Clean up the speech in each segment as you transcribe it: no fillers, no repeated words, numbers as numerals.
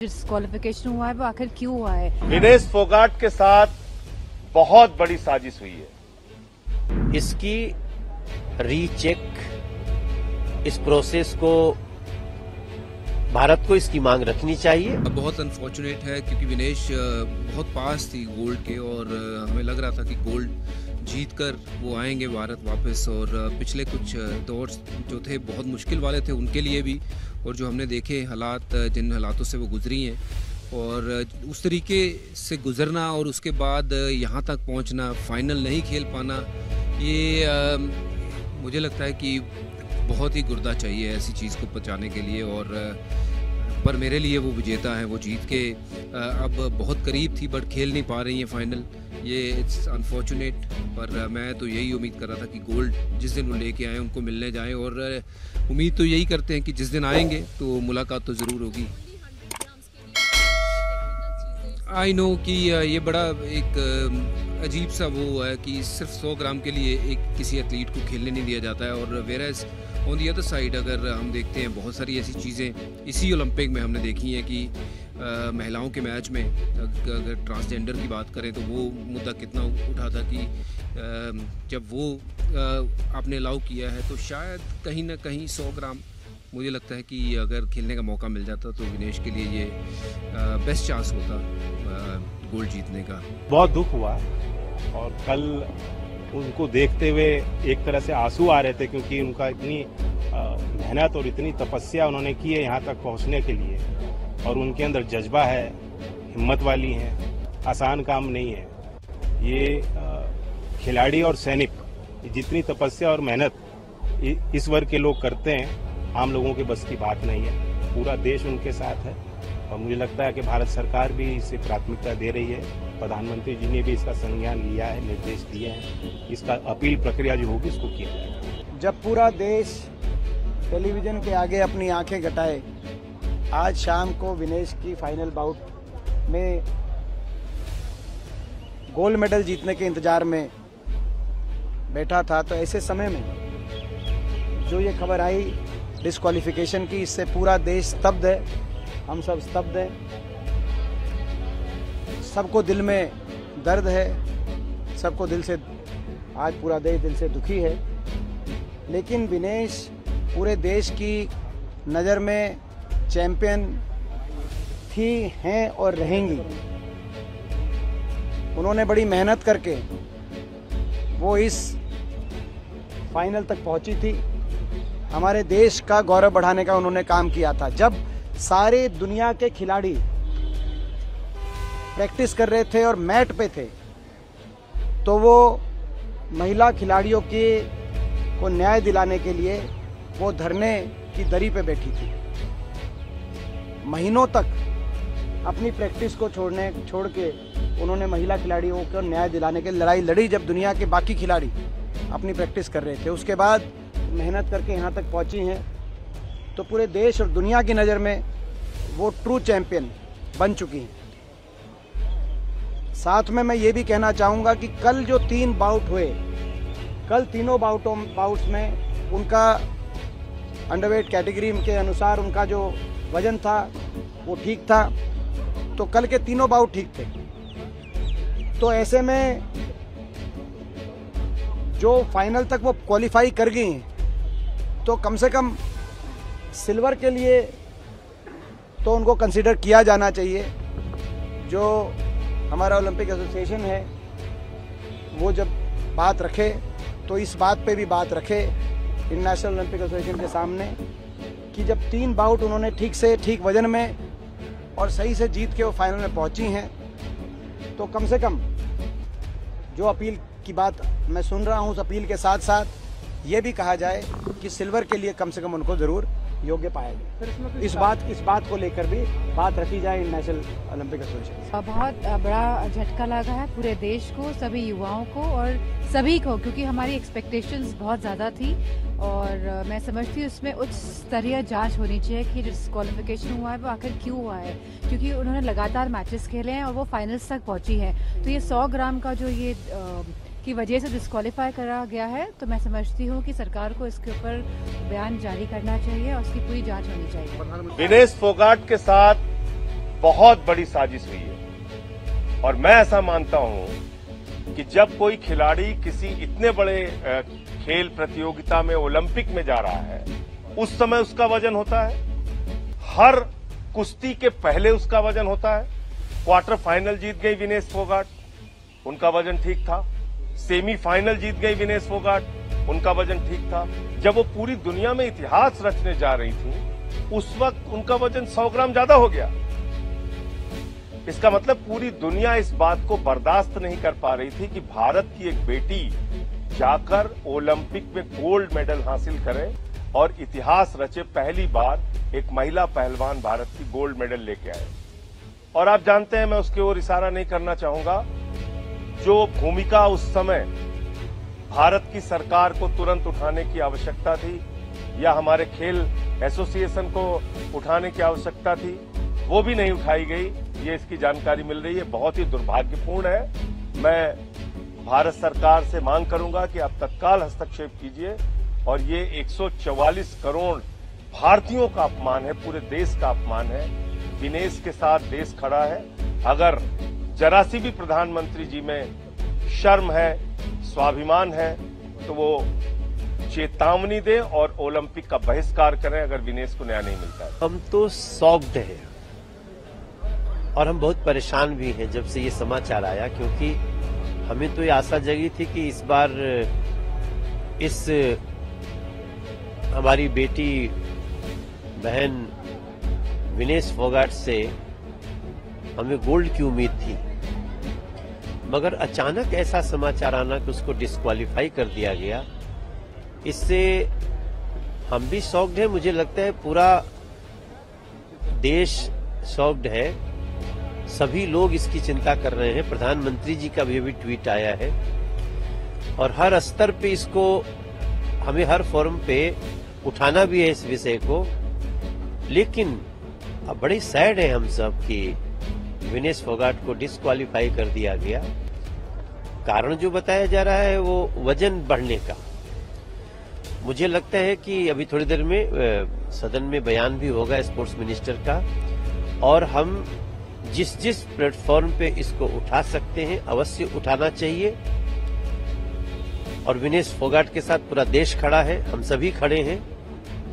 Disqualification हुआ है वो आखिर क्यों हुआ है? विनेश फोगाट के साथ बहुत बड़ी साजिश हुई है। इसकी रीचेक, इस प्रोसेस को भारत को इसकी मांग रखनी चाहिए। बहुत अनफॉर्चुनेट है क्योंकि विनेश बहुत पास थी गोल्ड के और हमें लग रहा था कि गोल्ड जीतकर वो आएंगे भारत वापस। और पिछले कुछ दौर जो थे बहुत मुश्किल वाले थे उनके लिए भी, और जो हमने देखे हालात, जिन हालातों से वो गुजरी हैं और उस तरीके से गुजरना और उसके बाद यहाँ तक पहुँचना, फाइनल नहीं खेल पाना, ये मुझे लगता है कि बहुत ही गुर्दा चाहिए ऐसी चीज़ को पहुँचाने के लिए। और पर मेरे लिए वो विजेता है, वो जीत के अब बहुत करीब थी बट खेल नहीं पा रही हैं फाइनल। ये इट्स अनफॉर्चुनेट, पर मैं तो यही उम्मीद कर रहा था कि गोल्ड जिस दिन वो लेके आए उनको मिलने जाएं, और उम्मीद तो यही करते हैं कि जिस दिन आएंगे तो मुलाकात तो ज़रूर होगी। आई नो कि ये बड़ा एक अजीब सा वो है कि सिर्फ 100 ग्राम के लिए एक किसी एथलीट को खेलने नहीं दिया जाता है। और whereas on the other side अगर हम देखते हैं बहुत सारी ऐसी चीज़ें इसी ओलंपिक में हमने देखी हैं कि महिलाओं के मैच में अगर ट्रांसजेंडर की बात करें तो वो मुद्दा कितना उठा था कि जब वो आपने अलाउ किया है तो शायद कहीं ना कहीं 100 ग्राम मुझे लगता है कि अगर खेलने का मौका मिल जाता तो विनेश के लिए ये बेस्ट चांस होता गोल्ड जीतने का। बहुत दुख हुआ और कल उनको देखते हुए एक तरह से आंसू आ रहे थे क्योंकि उनका इतनी मेहनत और इतनी तपस्या उन्होंने की है यहाँ तक पहुँचने के लिए, और उनके अंदर जज्बा है, हिम्मत वाली हैं, आसान काम नहीं है ये। खिलाड़ी और सैनिक जितनी तपस्या और मेहनत इस वर्ग के लोग करते हैं, आम लोगों के बस की बात नहीं है। पूरा देश उनके साथ है और मुझे लगता है कि भारत सरकार भी इसे प्राथमिकता दे रही है। प्रधानमंत्री जी ने भी इसका संज्ञान लिया है, निर्देश दिए हैं, इसका अपील प्रक्रिया जो होगी इसको किया जाएगा। जब पूरा देश टेलीविजन के आगे अपनी आंखें गटाए, आज शाम को विनेश की फाइनल बाउट में गोल्ड मेडल जीतने के इंतजार में बैठा था, तो ऐसे समय में जो ये खबर आई डिस्क्वालिफिकेशन की, इससे पूरा देश स्तब्ध है, हम सब स्तब्ध हैं। सबको दिल में दर्द है, सबको दिल से, आज पूरा देश दिल से दुखी है। लेकिन विनेश पूरे देश की नज़र में चैंपियन थी, हैं और रहेंगी। उन्होंने बड़ी मेहनत करके वो इस फाइनल तक पहुंची थी। हमारे देश का गौरव बढ़ाने का उन्होंने काम किया था। जब सारे दुनिया के खिलाड़ी प्रैक्टिस कर रहे थे और मैट पे थे, तो वो महिला खिलाड़ियों के को न्याय दिलाने के लिए वो धरने की दरी पे बैठी थी। महीनों तक अपनी प्रैक्टिस को छोड़ के उन्होंने महिला खिलाड़ियों को न्याय दिलाने के लिए लड़ाई लड़ी, जब दुनिया के बाकी खिलाड़ी अपनी प्रैक्टिस कर रहे थे। उसके बाद मेहनत करके यहाँ तक पहुँची हैं, तो पूरे देश और दुनिया की नज़र में वो ट्रू चैंपियन बन चुकी हैं। साथ में मैं ये भी कहना चाहूँगा कि कल जो 3 बाउट हुए, कल तीनों बाउट्स में उनका अंडरवेट कैटेगरी के अनुसार उनका जो वजन था वो ठीक था, तो कल के तीनों बाउट ठीक थे। तो ऐसे में जो फाइनल तक वो क्वालिफाई कर गई हैं, तो कम से कम सिल्वर के लिए तो उनको कंसीडर किया जाना चाहिए। जो हमारा ओलंपिक एसोसिएशन है वो जब बात रखे तो इस बात पे भी बात रखे इंटरनेशनल ओलंपिक एसोसिएशन के सामने कि जब 3 बाउट उन्होंने ठीक से, ठीक वजन में और सही से जीत के वो फाइनल में पहुंची हैं, तो कम से कम जो अपील की बात मैं सुन रहा हूँ, उस अपील के साथ साथ ये भी कहा जाए कि सिल्वर के लिए कम से कम उनको ज़रूर योग्य पाया जाए। इस बात को लेकर भी बात रखी जाए इंटरनेशनल ओलंपिक एसोसिएशन। बहुत बड़ा झटका लगा है पूरे देश को, सभी युवाओं को और सभी को, क्योंकि हमारी एक्सपेक्टेशंस बहुत ज़्यादा थी और मैं समझती हूँ उसमें उच्च स्तरीय जांच होनी चाहिए कि डिस्क्वालिफिकेशन हुआ है वो आखिर क्यों हुआ है, क्योंकि उन्होंने लगातार मैचेस खेले हैं और वो फाइनल्स तक पहुँची है। तो ये 100 ग्राम का जो ये की वजह से डिस्क्वालीफाई करा गया है, तो मैं समझती हूँ कि सरकार को इसके ऊपर बयान जारी करना चाहिए और उसकी पूरी जांच होनी चाहिए। विनेश फोगाट के साथ बहुत बड़ी साजिश हुई है। और मैं ऐसा मानता हूं कि जब कोई खिलाड़ी किसी इतने बड़े खेल प्रतियोगिता में, ओलंपिक में जा रहा है, उस समय उसका वजन होता है। हर कुश्ती के पहले उसका वजन होता है। क्वार्टर फाइनल जीत गई विनेश फोगाट, उनका वजन ठीक था। सेमीफाइनल जीत गई विनेश फोगाट, उनका वजन ठीक था। जब वो पूरी दुनिया में इतिहास रचने जा रही थी, उस वक्त उनका वजन 100 ग्राम ज्यादा हो गया। इसका मतलब पूरी दुनिया इस बात को बर्दाश्त नहीं कर पा रही थी कि भारत की एक बेटी जाकर ओलंपिक में गोल्ड मेडल हासिल करे और इतिहास रचे। पहली बार एक महिला पहलवान भारत की गोल्ड मेडल लेके आए। और आप जानते हैं, मैं उसकी ओर इशारा नहीं करना चाहूंगा, जो भूमिका उस समय भारत की सरकार को तुरंत उठाने की आवश्यकता थी या हमारे खेल एसोसिएशन को उठाने की आवश्यकता थी, वो भी नहीं उठाई गई। ये इसकी जानकारी मिल रही है, बहुत ही दुर्भाग्यपूर्ण है। मैं भारत सरकार से मांग करूंगा कि आप तत्काल हस्तक्षेप कीजिए। और ये 144 करोड़ भारतीयों का अपमान है, पूरे देश का अपमान है। विनेश के साथ देश खड़ा है। अगर जरा सी भी प्रधानमंत्री जी में शर्म है, स्वाभिमान है, तो वो चेतावनी दें और ओलंपिक का बहिष्कार करें अगर विनेश को न्याय नहीं मिलता है। हम तो शॉक्ड हैं और हम बहुत परेशान भी हैं जब से ये समाचार आया, क्योंकि हमें तो ये आशा जगी थी कि इस बार इस हमारी बेटी बहन विनेश फोगाट से हमें गोल्ड की उम्मीद थी। मगर अचानक ऐसा समाचार आना कि उसको डिस्क्वालीफाई कर दिया गया, इससे हम भी शॉक्ड हैं। मुझे लगता है पूरा देश शॉक्ड है। सभी लोग इसकी चिंता कर रहे हैं। प्रधानमंत्री जी का भी अभी ट्वीट आया है और हर स्तर पे इसको हमें हर फोरम पे उठाना भी है इस विषय को। लेकिन अब बड़ी सैड है हम सब कि विनेश फोगाट को डिस्क्वालीफाई कर दिया गया। कारण जो बताया जा रहा है वो वजन बढ़ने का। मुझे लगता है कि अभी थोड़ी देर में सदन में बयान भी होगा स्पोर्ट्स मिनिस्टर का, और हम जिस जिस प्लेटफॉर्म पे इसको उठा सकते हैं अवश्य उठाना चाहिए। और विनेश फोगाट के साथ पूरा देश खड़ा है, हम सभी खड़े हैं,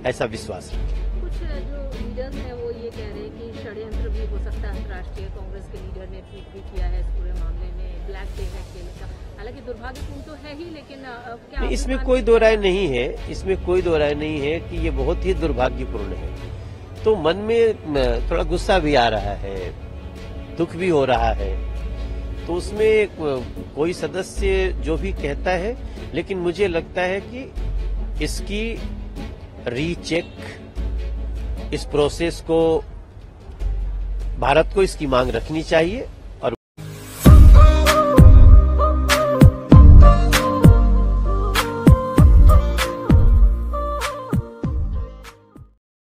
ऐसा विश्वास रखें। कुछ जो लीडर्स हैं वो ये कह रहे हैं कि षड्यंत्र भी हो सकता है। अंतर्राष्ट्रीय कांग्रेस के लीडर ने ट्वीट भी किया है इस पूरे मामले में, ब्लैक डे है खेल का। हालांकि दुर्भाग्यपूर्ण तो है ही, लेकिन क्या इसमें कोई दो राय नहीं है, इसमें कोई दो राय नहीं है कि ये बहुत ही दुर्भाग्यपूर्ण है। तो मन में थोड़ा गुस्सा भी आ रहा है, दुख भी हो रहा है। तो उसमें कोई सदस्य जो भी कहता है, लेकिन मुझे लगता है कि इसकी रीचेक, इस प्रोसेस को भारत को इसकी मांग रखनी चाहिए।